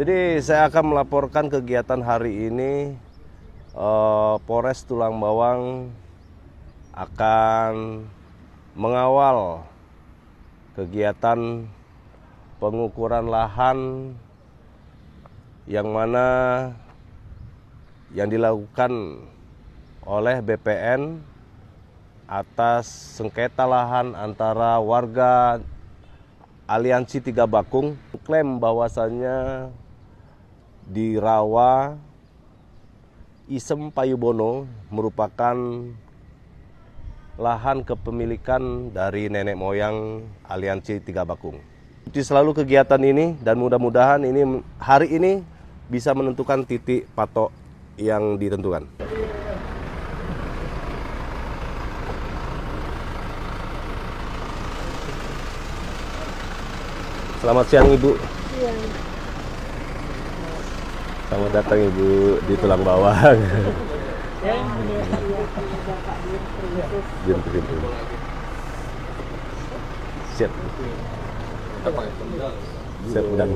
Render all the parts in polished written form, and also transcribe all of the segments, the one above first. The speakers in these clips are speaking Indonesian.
Jadi saya akan melaporkan kegiatan hari ini. Polres Tulang Bawang akan mengawal kegiatan pengukuran lahan yang mana yang dilakukan oleh BPN atas sengketa lahan antara warga Aliansi Tiga Bakung. Klaim bahwasannya di Rawa Isem Payubono merupakan lahan kepemilikan dari nenek moyang Aliansi Tiga Bakung. Ikuti selalu kegiatan ini dan mudah-mudahan ini hari ini bisa menentukan titik patok yang ditentukan. Selamat siang Ibu. Selamat datang Ibu di Tulang Bawang. Siap. Siap dan.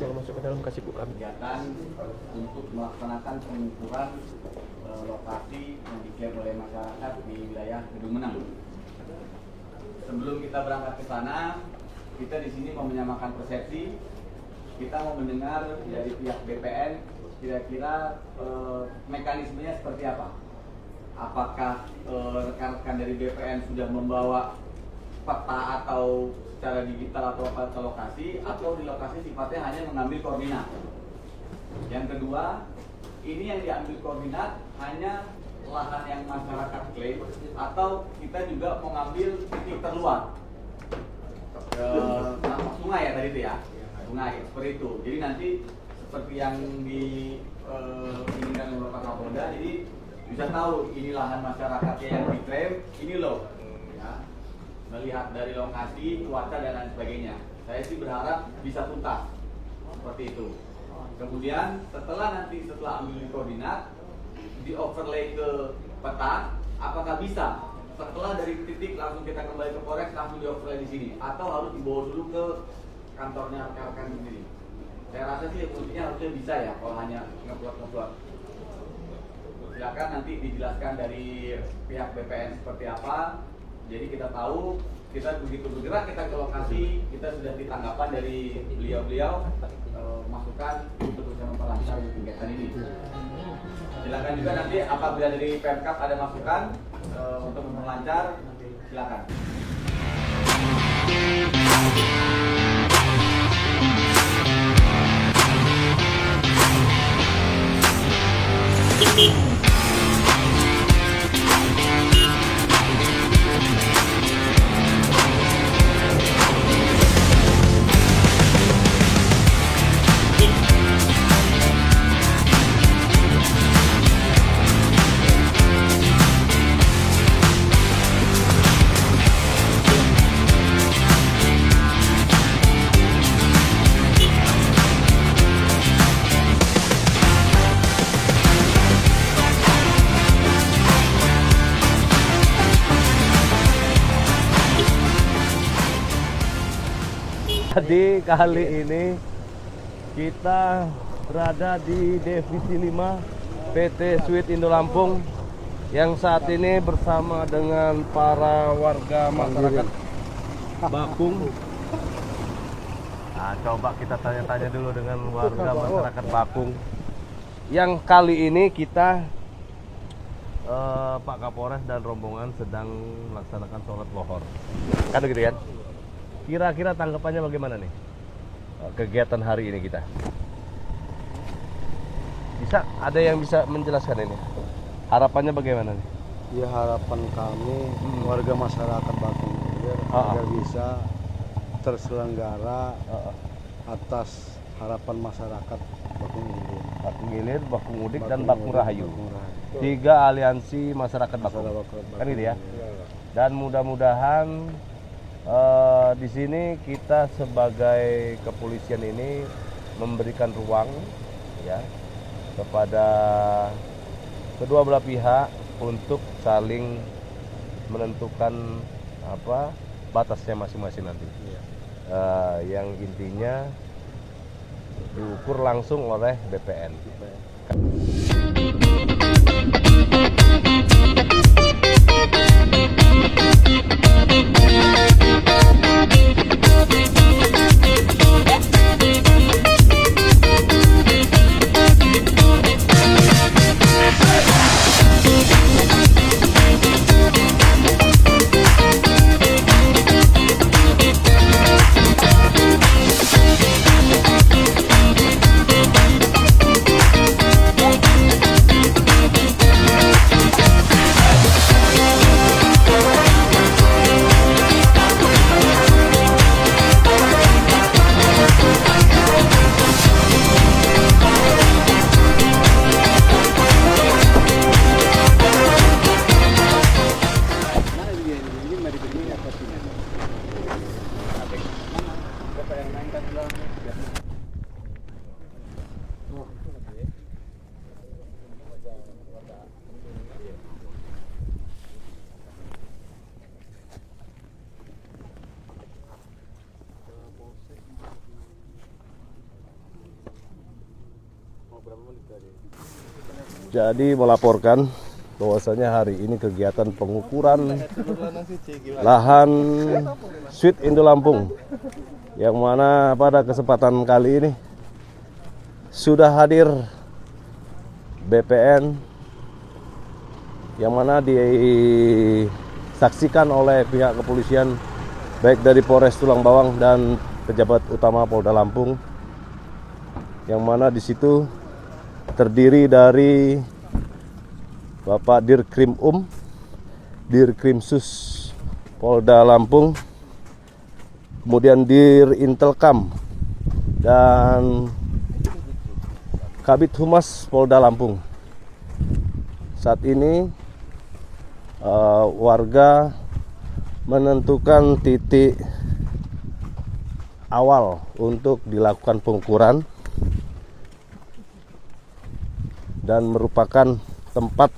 Masuk ke dalam kasih buka kegiatan untuk melaksanakan pengukuran lokasi yang diklaim oleh masyarakat di wilayah Kedung Menang. Sebelum kita berangkat ke sana, kita di sini mau menyamakan persepsi. Kita mau mendengar dari pihak BPN kira-kira mekanismenya seperti apa. Apakah rekan-rekan dari BPN sudah membawa peta atau secara digital atau peta lokasi, atau di lokasi sifatnya hanya mengambil koordinat. Yang kedua, ini yang diambil koordinat hanya lahan yang masyarakat klaim, atau kita juga mengambil titik terluar sungai ya tadi itu ya, sungai seperti itu. Jadi nanti seperti yang diinginkan oleh Pak Kapolda, jadi bisa tahu ini lahan masyarakatnya yang diklaim, ini loh. Melihat dari lokasi, cuaca dan lain sebagainya. Saya sih berharap bisa tuntas seperti itu. Kemudian setelah ambil koordinat, di overlay ke peta, apakah bisa setelah dari titik langsung kita kembali ke Polres langsung di overlay di sini, atau harus dibawa dulu ke kantornya rekan-rekan sendiri? Saya rasa sih kuncinya harusnya bisa ya, kalau hanya ngeplot. Silakan nanti dijelaskan dari pihak BPN seperti apa. Jadi kita tahu, kita begitu bergerak kita ke lokasi, kita sudah ditanggapan dari beliau-beliau masukan untuk bisa memperlancar kegiatan ini. Silakan juga nanti apabila dari Pemkab ada masukan untuk memperlancar, silakan. Jadi kali ini kita berada di Divisi 5 PT Sweet Indo Lampung yang saat ini bersama dengan para warga masyarakat Bakung. Nah, coba kita tanya-tanya dulu dengan warga masyarakat Bakung. Yang kali ini kita Pak Kapolres dan rombongan sedang melaksanakan sholat lohor. Kan begitu kan? Kira-kira tanggapannya bagaimana nih? Kegiatan hari ini kita. Bisa ada yang bisa menjelaskan ini? Harapannya bagaimana nih? Ya harapan kami warga masyarakat Bakung Ilir agar bisa terselenggara atas harapan masyarakat Bakung Ilir. Bakung Ilir, Bakung Udik, dan Bakung Rahayu. 3 aliansi masyarakat Bakung. Kan gitu ya? Dan mudah-mudahan di sini kita sebagai kepolisian ini memberikan ruang ya kepada kedua belah pihak untuk saling menentukan batasnya masing-masing nanti. Yang intinya diukur langsung oleh BPN. Jadi melaporkan bahwasanya hari ini kegiatan pengukuran lahan Suite Indo Lampung yang mana pada kesempatan kali ini sudah hadir BPN yang mana disaksikan oleh pihak kepolisian baik dari Polres Tulang Bawang dan pejabat utama Polda Lampung, yang mana di situ terdiri dari Bapak Dirkrim Dirkrimsus Polda Lampung, kemudian Dir Intelkam dan Kabid Humas Polda Lampung. Saat ini warga menentukan titik awal untuk dilakukan pengukuran dan merupakan tempat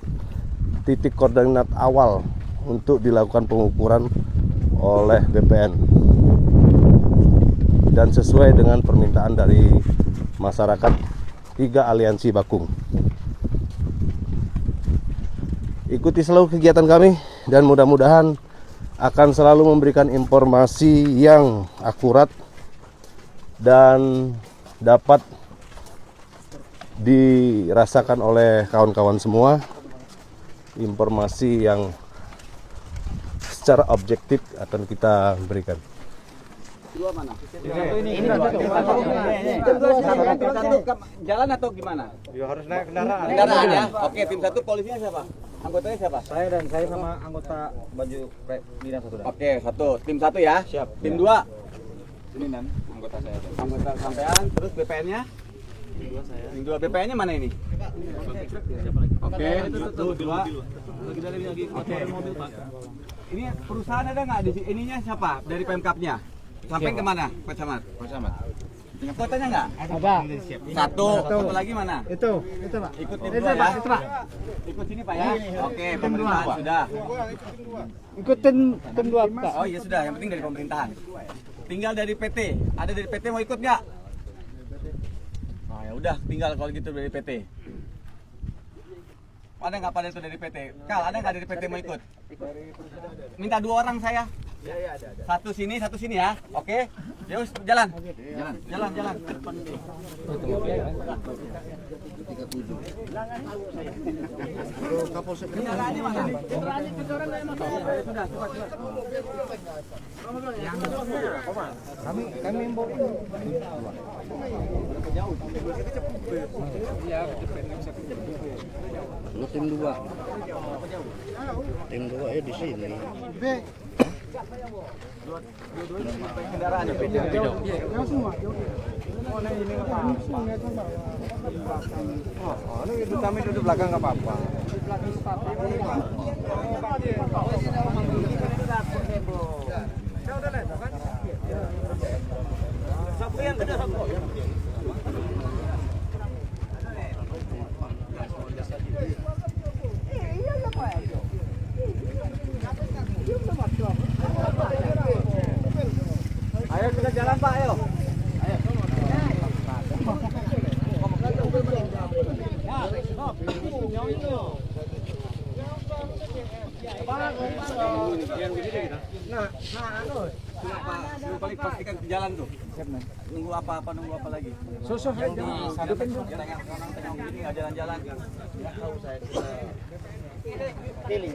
titik koordinat awal untuk dilakukan pengukuran oleh BPN dan sesuai dengan permintaan dari masyarakat 3 aliansi Bakung. Ikuti selalu kegiatan kami dan mudah-mudahan akan selalu memberikan informasi yang akurat dan dapat dirasakan oleh kawan-kawan semua, informasi yang secara objektif akan kita berikan. Jalan atau gimana? Ya harus naik kendaraan. Kendaraan ya. Oke, tim 1 polisinya siapa? Anggotanya siapa? Saya sama anggota baju dinas 1. Oke, 1. Tim 1 ya. Siap. Tim 2. Ini dan anggota saya. Anggota sampean, terus BPN-nya? Tim 2 BPN-nya mana ini? Oke, 1, 2. Oke. Ini perusahaan ada nggak di sini? Ininya siapa? Dari Pemkapnya? Sampai kemana? Pak Camat. Kotanya nggak? Ada. Satu lagi mana? Itu Pak. Ikut tim 2 ya? Pak. Ikut sini Pak ya? Oke, pemerintahan sudah. Ikutin tim 2 Pak. Oh iya sudah, yang penting dari pemerintahan. Tinggal dari PT. Ada dari PT mau ikut nggak? Nah ya udah, tinggal kalau gitu dari PT. Ada nggak pada itu dari PT? Kal, ada nggak dari PT mau ikut? Minta 2 orang saya. Satu sini ya. Oke. Yus, jalan. Jalan. Kendaraannya mana? Kami bawa Lu tim 2. Tim 2 ya di sini. Kendaraannya beda. Kami duduk belakang nggak apa-apa. Ayo kita jalan Pak, ayo. Paling pastikan di jalan tuh. Nunggu apa lagi? Susu Yang di sana tengah ini nggak jalan-jalan. Kiling.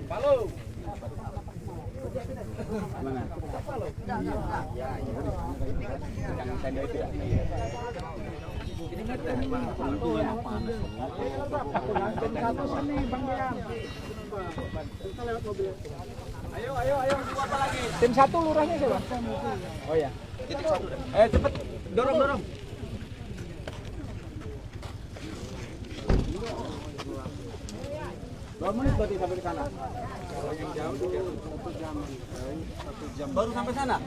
Palu. Mana? Jangan tenda itu ya. Ini Ayo, apa lagi? Tim 1 lurahnya siapa? Oh ya. Cepet, dorong. 2 menit berarti sampai di sana. Kalau yang jauh 1 jam. Baru sampai sana.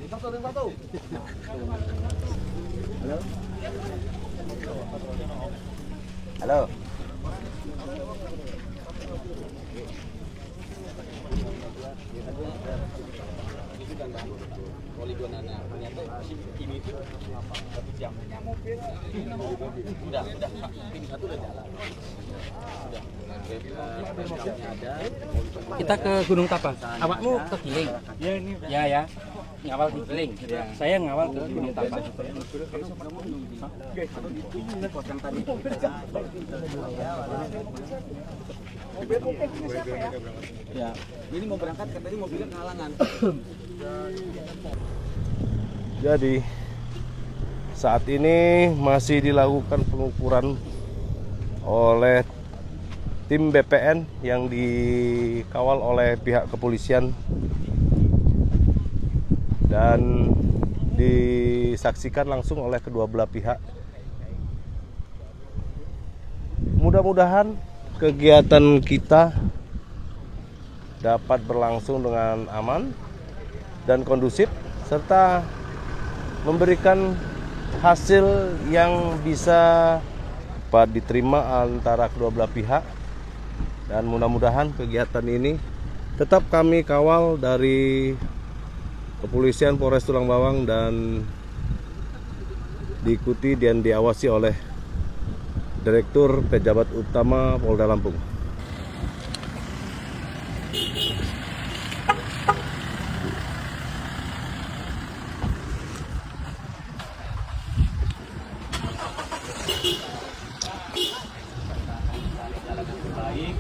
Satu. Halo. Poligonannya ternyata ini tuh 1 jam. Udah. Ini 1 udah jalan. Kita ke Gunung Tapa. Awakmu ke Giling. Ya ini. Ya. Ngawal di Giling. Saya ngawal ke Gunung Tapa. Ya, ini mau berangkat katanya mobilnya kehalangan. Jadi saat ini masih dilakukan pengukuran oleh tim BPN yang dikawal oleh pihak kepolisian dan disaksikan langsung oleh kedua belah pihak. Mudah-mudahan kegiatan kita dapat berlangsung dengan aman dan kondusif serta memberikan hasil yang bisa dapat diterima antara kedua belah pihak, dan mudah-mudahan kegiatan ini tetap kami kawal dari Kepolisian Polres Tulang Bawang dan diikuti dan diawasi oleh Direktur Pejabat Utama Polda Lampung. Baik,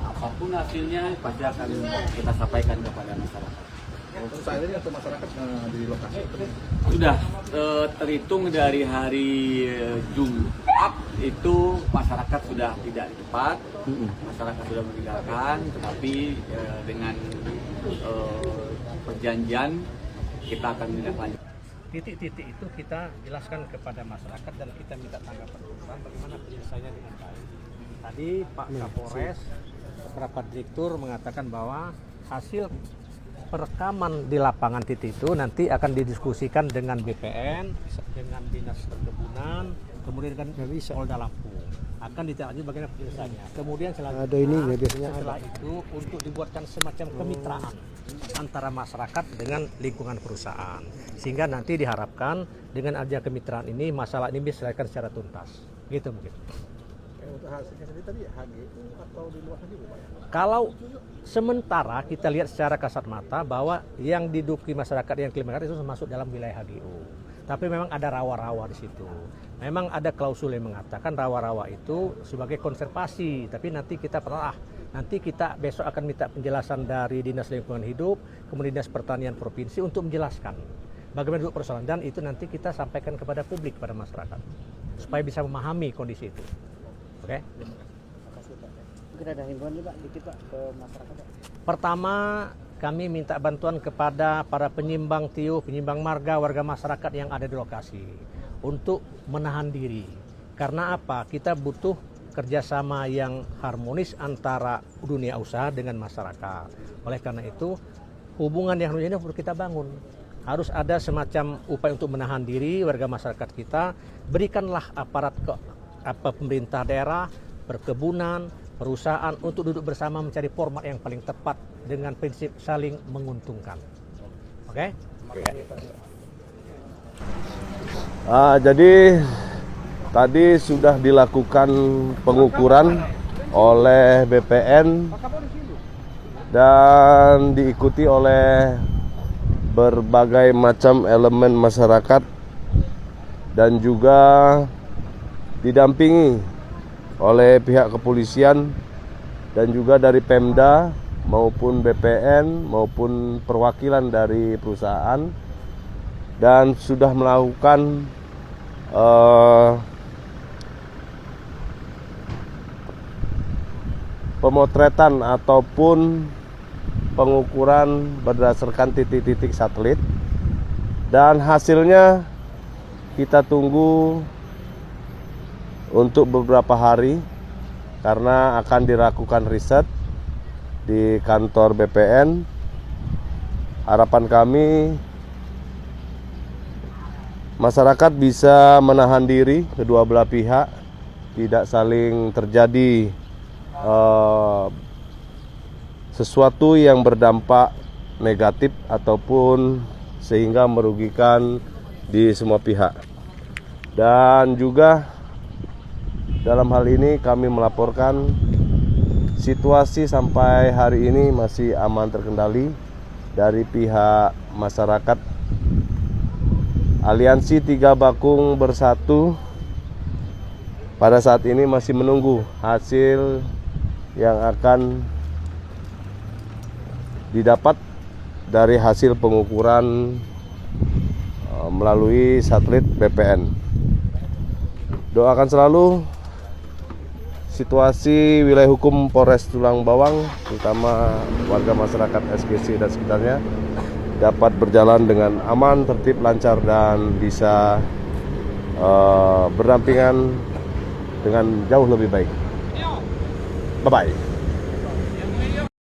apapun hasilnya pasti akan kita sampaikan kepada masyarakat. Untuk saat ini untuk masyarakat di lokasi Sudah terhitung dari hari Jumat itu masyarakat sudah tidak di tempat, masyarakat sudah meninggalkan, tetapi dengan perjanjian kita akan menindaklanjuti. Titik-titik itu kita jelaskan kepada masyarakat dan kita minta tanggapan bagaimana penyelesaiannya dengan baik. Tadi Pak Kapolres, beberapa direktur mengatakan bahwa hasil perekaman di lapangan titik itu nanti akan didiskusikan dengan BPN, dengan Dinas Perkebunan, kemudian dengan Polda Lampung. Akan ditanya bagaimana penyelesaiannya. Kemudian selanjutnya setelah itu untuk dibuatkan semacam kemitraan antara masyarakat dengan lingkungan perusahaan. Sehingga nanti diharapkan dengan adanya kemitraan ini masalah ini bisa diselesaikan secara tuntas. Gitu mungkin. Untuk hasilnya sendiri tadi HGU atau di luar HGU Pak? Kalau sementara kita lihat secara kasat mata bahwa yang diduki masyarakat yang klaim itu masuk dalam wilayah HGU. Tapi memang ada rawa-rawa di situ. Memang ada klausul yang mengatakan rawa-rawa itu sebagai konservasi. Tapi nanti kita nanti kita besok akan minta penjelasan dari Dinas Lingkungan Hidup, kemudian Dinas Pertanian Provinsi untuk menjelaskan bagaimana duduk persoalan, dan itu nanti kita sampaikan kepada publik, kepada masyarakat supaya bisa memahami kondisi itu. Oke? Mungkin ada himbauan nih Pak, dikit Pak ke masyarakat Pak. Pertama, kami minta bantuan kepada para penyimbang tiup, penyimbang marga, warga masyarakat yang ada di lokasi untuk menahan diri. Karena apa? Kita butuh kerjasama yang harmonis antara dunia usaha dengan masyarakat. Oleh karena itu, hubungan yang harus ini perlu kita bangun. Harus ada semacam upaya untuk menahan diri warga masyarakat kita. Berikanlah aparat pemerintah daerah, perkebunan, perusahaan untuk duduk bersama mencari format yang paling tepat dengan prinsip saling menguntungkan. Oke? Jadi tadi sudah dilakukan pengukuran oleh BPN dan diikuti oleh berbagai macam elemen masyarakat dan juga didampingi oleh pihak kepolisian dan juga dari Pemda maupun BPN maupun perwakilan dari perusahaan, dan sudah melakukan pemotretan ataupun pengukuran berdasarkan titik-titik satelit, dan hasilnya kita tunggu untuk beberapa hari karena akan dilakukan riset di kantor BPN. Harapan kami masyarakat bisa menahan diri, kedua belah pihak tidak saling terjadi sesuatu yang berdampak negatif ataupun sehingga merugikan di semua pihak. Dan juga dalam hal ini kami melaporkan situasi sampai hari ini masih aman terkendali dari pihak masyarakat. Aliansi Tiga Bakung Bersatu pada saat ini masih menunggu hasil yang akan didapat dari hasil pengukuran melalui satelit BPN. Doakan selalu situasi wilayah hukum Polres Tulang Bawang, terutama warga masyarakat SGC dan sekitarnya, dapat berjalan dengan aman, tertib, lancar, dan bisa berdampingan dengan jauh lebih baik. Bye-bye.